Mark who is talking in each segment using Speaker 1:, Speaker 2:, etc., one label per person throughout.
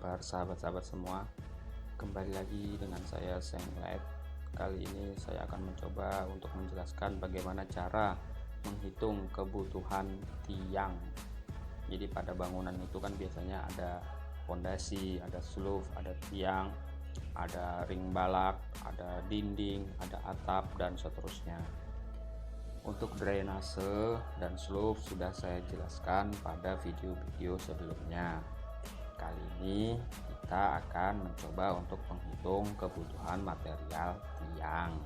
Speaker 1: kabar sahabat-sahabat semua? Kembali lagi dengan saya Senglet. Kali ini saya akan mencoba untuk menjelaskan bagaimana cara menghitung kebutuhan tiang. Jadi pada bangunan itu kan biasanya ada fondasi, ada slope, ada tiang, ada ring balak, ada dinding, ada atap, dan seterusnya. Untuk drainase dan slope sudah saya jelaskan pada video-video sebelumnya. Kali ini kita akan mencoba untuk menghitung kebutuhan material tiang.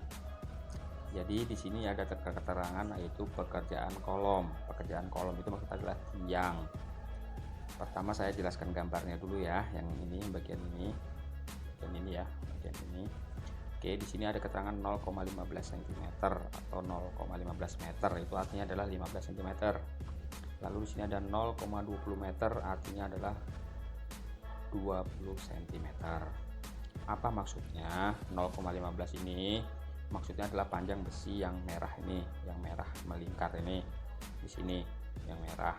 Speaker 1: Jadi di sini ada keterangan yaitu pekerjaan kolom. Pekerjaan kolom itu maksudnya adalah tiang. Pertama saya jelaskan gambarnya dulu ya, yang ini bagian ini ya, bagian ini. Oke, di sini ada keterangan 0,15 cm atau 0,15 meter, itu artinya adalah 15 cm. Lalu di sini ada 0,20 meter, artinya adalah 20 cm. Apa maksudnya 0,15 ini? Maksudnya adalah panjang besi yang merah ini, yang merah melingkar ini. Di sini yang merah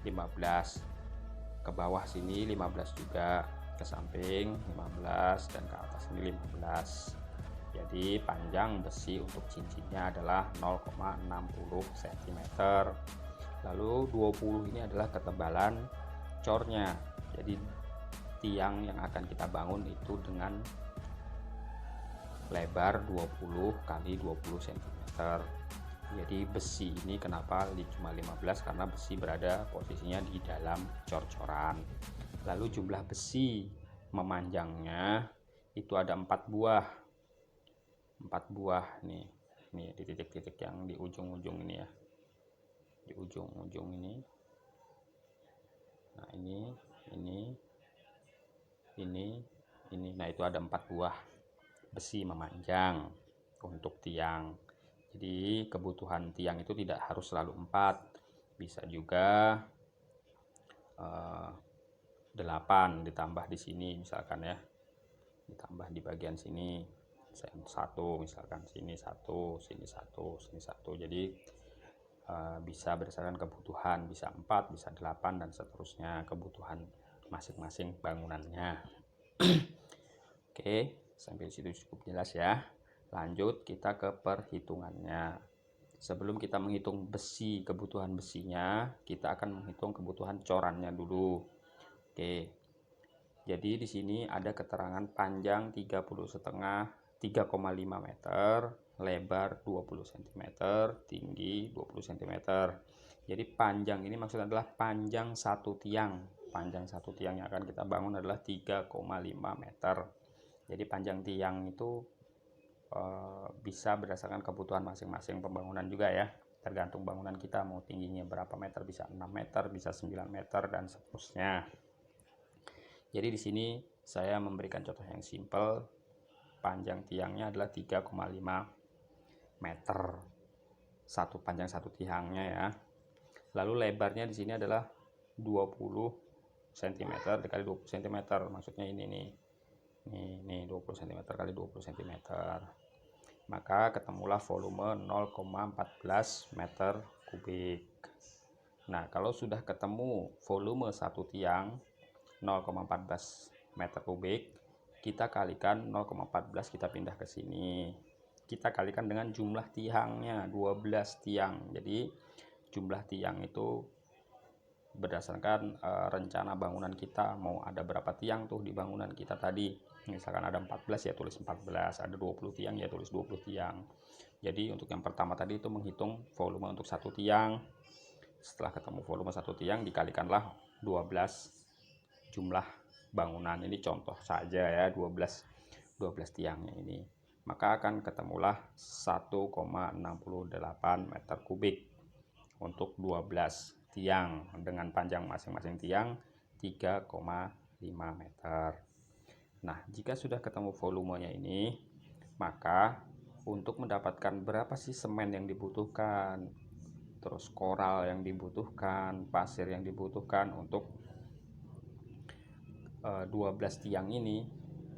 Speaker 1: 15. Ke bawah sini 15 juga, ke samping 15 dan ke atas ini 15. Jadi panjang besi untuk cincinnya adalah 0,60 cm. Lalu 20 ini adalah ketebalan cornya. Jadi tiang yang akan kita bangun itu dengan lebar 20 kali 20 cm. Jadi besi ini kenapa cuma 15, karena besi berada posisinya di dalam cor-coran. Lalu jumlah besi memanjangnya itu ada 4 buah. 4 buah nih di titik-titik yang di ujung-ujung ini ya, di ujung-ujung ini. Nah ini nah itu ada 4 buah besi memanjang untuk tiang. Jadi kebutuhan tiang itu tidak harus selalu 4, bisa juga 8 ditambah di sini misalkan ya, ditambah di bagian sini 1 misalkan, sini 1, sini 1, sini 1. Jadi bisa berdasarkan kebutuhan, bisa 4, bisa 8 dan seterusnya, kebutuhan masing-masing bangunannya. Oke, sampai situ cukup jelas ya. Lanjut kita ke perhitungannya. Sebelum kita menghitung besi, kebutuhan besinya, kita akan menghitung kebutuhan corannya dulu. Oke. Jadi di sini ada keterangan panjang 3,5 meter, lebar 20 cm, tinggi 20 cm. Jadi panjang ini maksudnya adalah panjang satu tiang. Panjang satu tiang yang akan kita bangun adalah 3,5 meter. Jadi panjang tiang itu bisa berdasarkan kebutuhan masing-masing pembangunan juga ya, tergantung bangunan kita mau tingginya berapa meter, bisa 6 meter, bisa 9 meter dan seterusnya. Jadi di sini saya memberikan contoh yang simpel. Panjang tiangnya adalah 3,5 meter, panjang satu tiangnya ya. Lalu lebarnya di sini adalah 20 cm dikali 20 cm, maksudnya ini nih 20 cm kali 20 cm. Maka ketemulah volume 0,14 meter kubik. Nah, kalau sudah ketemu volume satu tiang 0,14 meter kubik, kita kalikan 0,14, kita pindah ke sini. Kita kalikan dengan jumlah tiangnya, 12 tiang. Jadi jumlah tiang itu berdasarkan rencana bangunan kita, mau ada berapa tiang tuh di bangunan kita tadi. Misalkan ada 14 ya tulis 14, ada 20 tiang ya tulis 20 tiang. Jadi untuk yang pertama tadi itu menghitung volume untuk satu tiang. Setelah ketemu volume satu tiang, dikalikanlah 12 jumlah bangunan. Ini contoh saja ya, 12 tiangnya ini. Maka akan ketemulah 1,68 meter kubik untuk 12 tiang dengan panjang masing-masing tiang 3,5 meter. Nah, jika sudah ketemu volumenya ini, maka untuk mendapatkan berapa sih semen yang dibutuhkan, terus koral yang dibutuhkan, pasir yang dibutuhkan untuk 12 tiang ini,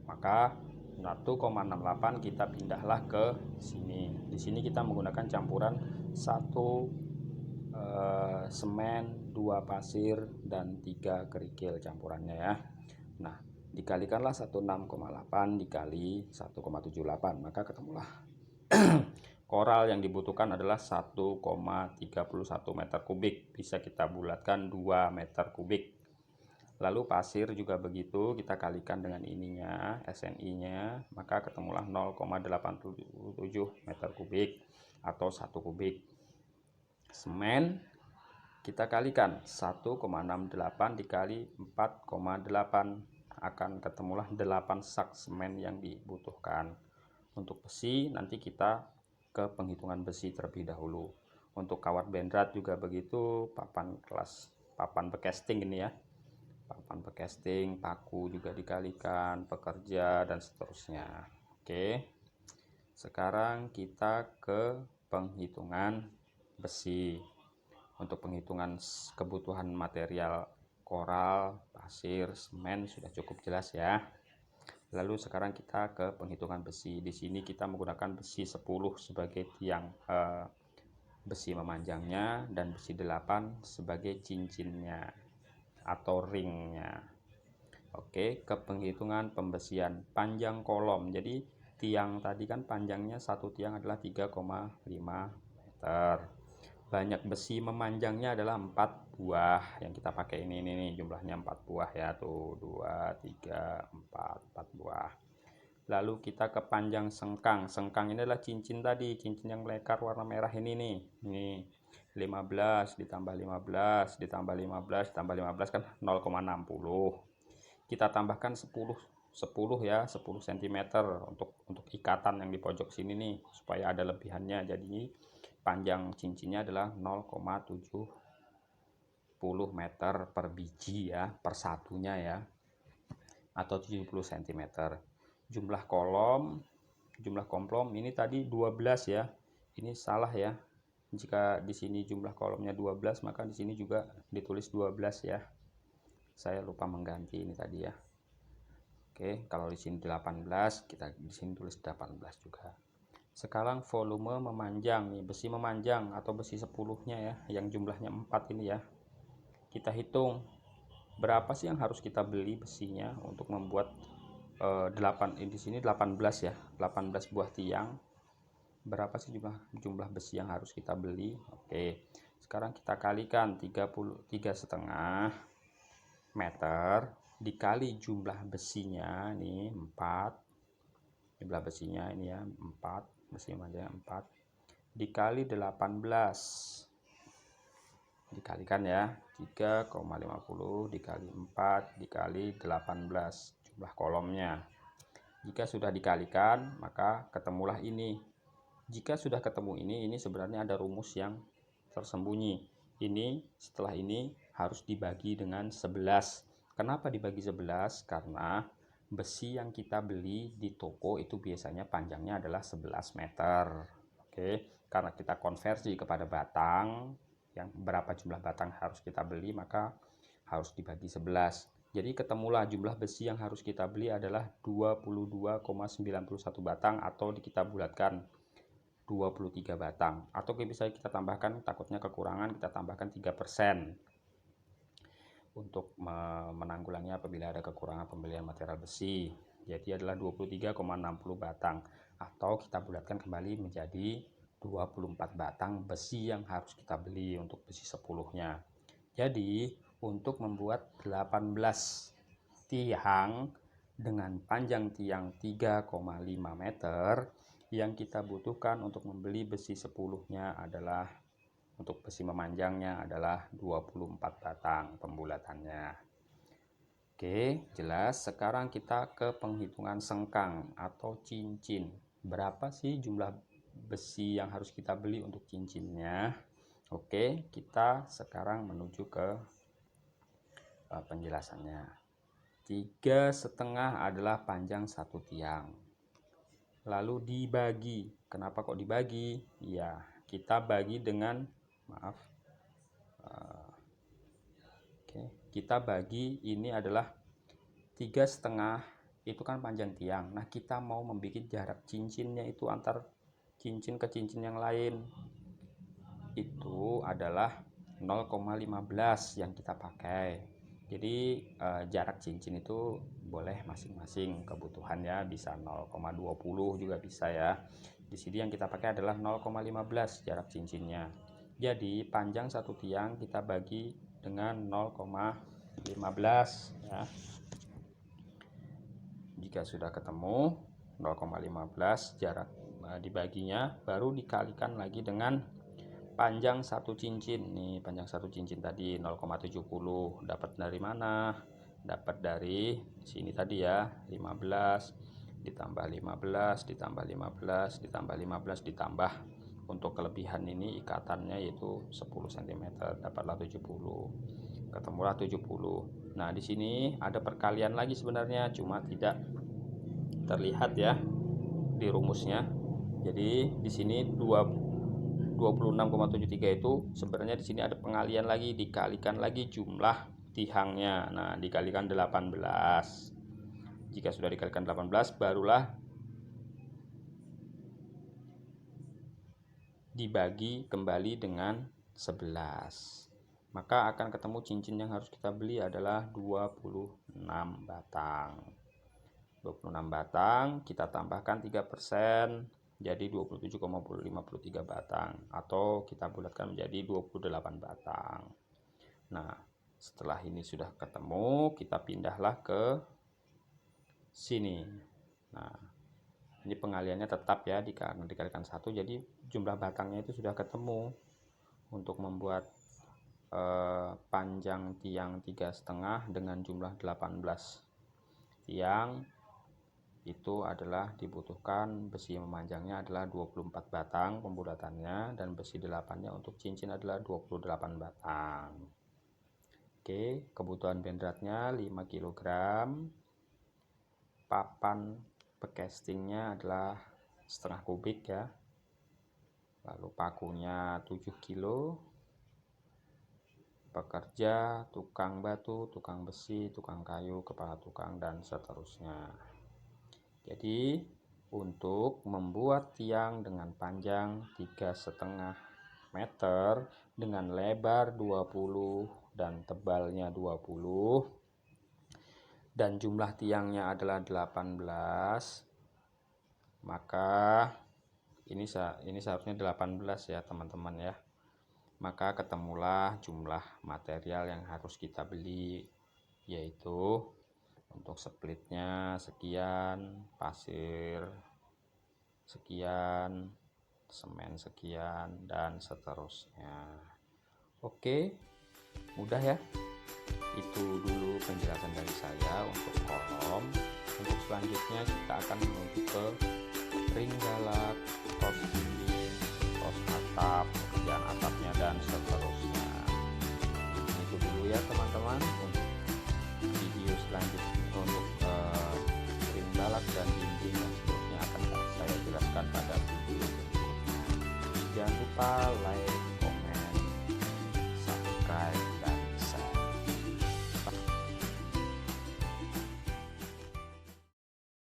Speaker 1: maka 1,68 kita pindahlah ke sini. Di sini kita menggunakan campuran 1 semen, 2 pasir dan 3 kerikil campurannya ya. Nah, dikalikanlah 16,8 dikali 1,78, maka ketemulah koral yang dibutuhkan adalah 1,31 meter kubik. Bisa kita bulatkan 2 meter kubik. Lalu pasir juga begitu, kita kalikan dengan ininya, SNI-nya, maka ketemulah 0,87 meter kubik atau 1 kubik. Semen kita kalikan 1,68 dikali 4,8, akan ketemulah 8 sak semen yang dibutuhkan. Untuk besi nanti kita ke penghitungan besi terlebih dahulu. Untuk kawat bendrat juga begitu, papan bekasting ini ya, papan bekasting, paku juga dikalikan, pekerja dan seterusnya. Oke, sekarang kita ke penghitungan besi. Untuk penghitungan kebutuhan material koral, pasir, semen sudah cukup jelas ya. Lalu sekarang kita ke penghitungan besi. Di sini kita menggunakan besi 10 sebagai tiang besi memanjangnya dan besi 8 sebagai cincinnya atau ringnya. Oke, ke penghitungan pembesian panjang kolom. Jadi tiang tadi kan panjangnya satu tiang adalah 3,5 meter. Banyak besi memanjangnya adalah 4 buah yang kita pakai ini nih, jumlahnya 4 buah ya, tuh 2 3 4 buah. Lalu kita ke panjang sengkang. Sengkang ini adalah cincin tadi, cincin yang melekar warna merah ini nih. Ini 15 ditambah 15 ditambah 15 ditambah 15 kan 0,60. Kita tambahkan 10 ya, 10 cm untuk ikatan yang di pojok sini nih, supaya ada lebihannya. Jadi panjang cincinnya adalah 0,70 meter per biji ya, per satunya ya, atau 70 cm. Jumlah komplom ini tadi 12 ya. Ini salah ya. Jika di sini jumlah kolomnya 12, maka di sini juga ditulis 12 ya. Saya lupa mengganti ini tadi ya. Oke, kalau di sini 18, kita di sini tulis 18 juga. Sekarang volume memanjang nih, besi memanjang atau besi 10-nya ya, yang jumlahnya 4 ini ya. Kita hitung berapa sih yang harus kita beli besinya untuk membuat 8 di sini 18 ya, 18 buah tiang. Berapa sih jumlah besi yang harus kita beli? Oke. Sekarang kita kalikan 33,5 meter dikali jumlah besinya nih 4. Jumlah besinya ini ya 4. Besi memanjangnya 4 dikali 18, dikalikan ya, 3,50 dikali 4 dikali 18 jumlah kolomnya. Jika sudah dikalikan, maka ketemulah ini. Jika sudah ketemu ini sebenarnya ada rumus yang tersembunyi. Ini setelah ini harus dibagi dengan 11. Kenapa dibagi 11? Karena besi yang kita beli di toko itu biasanya panjangnya adalah 11 meter. Oke, karena kita konversi kepada batang, yang berapa jumlah batang harus kita beli, maka harus dibagi 11. Jadi ketemulah jumlah besi yang harus kita beli adalah 22,91 batang, atau kita bulatkan 23 batang. Atau bisa kita tambahkan, takutnya kekurangan, kita tambahkan 3%. Untuk menanggulangi apabila ada kekurangan pembelian material besi. Jadi adalah 23,60 batang, atau kita bulatkan kembali menjadi 24 batang besi yang harus kita beli untuk besi 10-nya. Jadi untuk membuat 18 tiang dengan panjang tiang 3,5 meter, yang kita butuhkan untuk membeli besi 10-nya adalah, untuk besi memanjangnya adalah 24 batang pembulatannya. Oke, jelas. Sekarang kita ke penghitungan sengkang atau cincin. Berapa sih jumlah besi yang harus kita beli untuk cincinnya? Oke, kita sekarang menuju ke penjelasannya. 3,5 adalah panjang satu tiang. Lalu dibagi. Kenapa kok dibagi? Ya, kita bagi dengan kita bagi, ini adalah 3,5, itu kan panjang tiang. Nah, kita mau membuat jarak cincinnya itu antar cincin ke cincin yang lain, itu adalah 0,15 yang kita pakai. Jadi jarak cincin itu boleh masing-masing kebutuhan ya, bisa 0,20 juga bisa ya. Di sini yang kita pakai adalah 0,15 jarak cincinnya. Jadi panjang satu tiang kita bagi dengan 0,15 ya. Jika sudah ketemu 0,15 jarak dibaginya, baru dikalikan lagi dengan panjang satu cincin. Nih panjang satu cincin tadi 0,70. Dapat dari mana? Dapat dari sini tadi ya, 15 ditambah 15 ditambah 15 ditambah 15 ditambah, untuk kelebihan ini ikatannya yaitu 10 cm, dapatlah 70. Ketemulah 70. Nah, di sini ada perkalian lagi sebenarnya, cuma tidak terlihat ya di rumusnya. Jadi di sini 26,73 itu sebenarnya di sini ada pengalian lagi, dikalikan lagi jumlah tiangnya. Nah, dikalikan 18. Jika sudah dikalikan 18 barulah dibagi kembali dengan 11. Maka akan ketemu cincin yang harus kita beli adalah 26 batang. 26 batang kita tambahkan 3%, jadi 27,53 batang, atau kita bulatkan menjadi 28 batang. Nah, setelah ini sudah ketemu, kita pindahlah ke sini. Nah, ini pengaliannya tetap ya, dikalikan 1, jadi jumlah batangnya itu sudah ketemu. Untuk membuat panjang tiang 3,5 dengan jumlah 18 tiang itu adalah dibutuhkan besi memanjangnya adalah 24 batang pembulatannya, dan besi 8-nya untuk cincin adalah 28 batang. Oke, kebutuhan bendratnya 5 kg. Papan pecastingnya adalah setengah kubik ya. Lalu pakunya 7 kilo. Pekerja, tukang batu, tukang besi, tukang kayu, kepala tukang, dan seterusnya. Jadi untuk membuat tiang dengan panjang 3,5 meter dengan lebar 20 dan tebalnya 20 dan jumlah tiangnya adalah 18, maka ini seharusnya 18 ya teman-teman ya. Maka ketemulah jumlah material yang harus kita beli, yaitu untuk splitnya sekian, pasir sekian, semen sekian, dan seterusnya. Oke, mudah ya. Itu dulu penjelasan dari saya untuk kolom. Untuk selanjutnya kita akan menuju ke ring galak, tos dinding, tos atap, pekerjaan atapnya, dan seterusnya. Itu dulu ya teman-teman. Untuk video selanjutnya untuk ring galak dan dinding dan seterusnya akan saya jelaskan pada video berikutnya. Jangan lupa like,